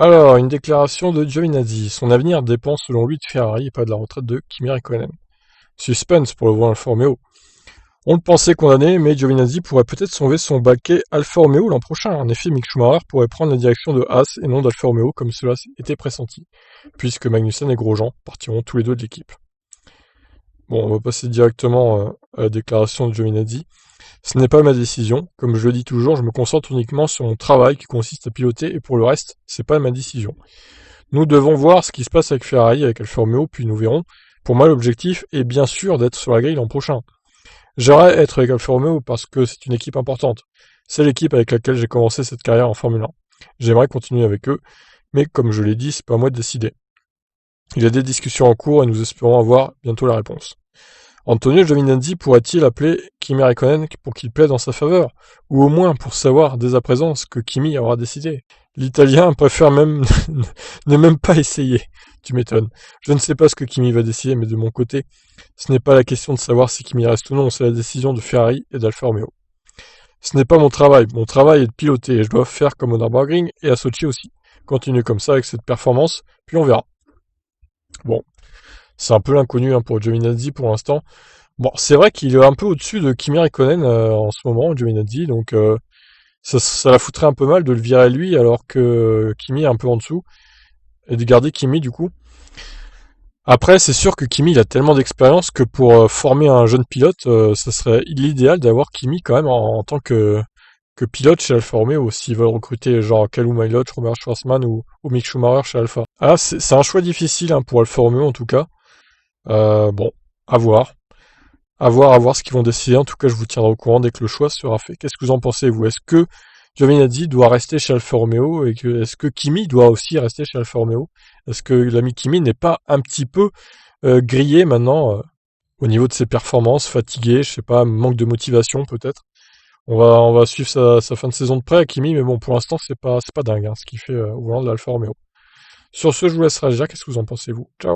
Alors, une déclaration de Giovinazzi. Son avenir dépend selon lui de Ferrari et pas de la retraite de Kimi Räikkönen. Suspense pour le voir Alfa Romeo. On le pensait condamné, mais Giovinazzi pourrait peut-être sauver son baquet Alfa Romeo l'an prochain. En effet, Mick Schumacher pourrait prendre la direction de Haas et non d'Alfa Romeo comme cela était pressenti, puisque Magnussen et Grosjean partiront tous les deux de l'équipe. Bon, on va passer directement à la déclaration de Giovinazzi. Ce n'est pas ma décision. Comme je le dis toujours, je me concentre uniquement sur mon travail qui consiste à piloter et pour le reste, c'est pas ma décision. Nous devons voir ce qui se passe avec Ferrari, avec Alfa Romeo, puis nous verrons. Pour moi, l'objectif est bien sûr d'être sur la grille l'an prochain. J'aimerais être avec Alfa Romeo parce que c'est une équipe importante. C'est l'équipe avec laquelle j'ai commencé cette carrière en Formule 1. J'aimerais continuer avec eux, mais comme je l'ai dit, c'est pas à moi de décider. Il y a des discussions en cours et nous espérons avoir bientôt la réponse. Antonio Giovinazzi pourrait-il appeler Kimi Räikkönen pour qu'il plaide en sa faveur, ou au moins pour savoir dès à présent ce que Kimi aura décidé? L'Italien préfère même ne même pas essayer. Tu m'étonnes. Je ne sais pas ce que Kimi va décider, mais de mon côté, ce n'est pas la question de savoir si Kimi reste ou non, c'est la décision de Ferrari et d'Alfa Romeo. Ce n'est pas mon travail. Mon travail est de piloter et je dois faire comme au Nürburgring et à Sochi aussi. Continue comme ça avec cette performance, puis on verra. Bon, c'est un peu l'inconnu pour Giovinazzi pour l'instant. Bon, c'est vrai qu'il est un peu au-dessus de Kimi Räikkönen en ce moment, Giovinazzi, donc ça la foutrait un peu mal de le virer lui alors que Kimi est un peu en dessous, et de garder Kimi du coup. Après, c'est sûr que Kimi il a tellement d'expérience que pour former un jeune pilote, ça serait l'idéal d'avoir Kimi quand même en tant que pilote chez Alfa Romeo, s'ils veulent recruter genre Kalou Mailot, Robert Schwarzman ou Mick Schumacher chez Alfa. Ah, c'est un choix difficile pour Alfa Romeo en tout cas. Bon, à voir. À voir ce qu'ils vont décider. En tout cas, je vous tiendrai au courant dès que le choix sera fait. Qu'est-ce que vous en pensez, vous? Est-ce que Giovinazzi doit rester chez Alfa Romeo et est-ce que Kimi doit aussi rester chez Alfa Romeo? Est-ce que l'ami Kimi n'est pas un petit peu grillé maintenant au niveau de ses performances, fatigué, je sais pas, manque de motivation peut-être? On va suivre sa fin de saison de près à Kimi, mais bon, pour l'instant, c'est pas dingue ce qu'il fait au volant de l'Alfa Romeo. Sur ce, je vous laisse réagir. Qu'est-ce que vous en pensez, vous? Ciao!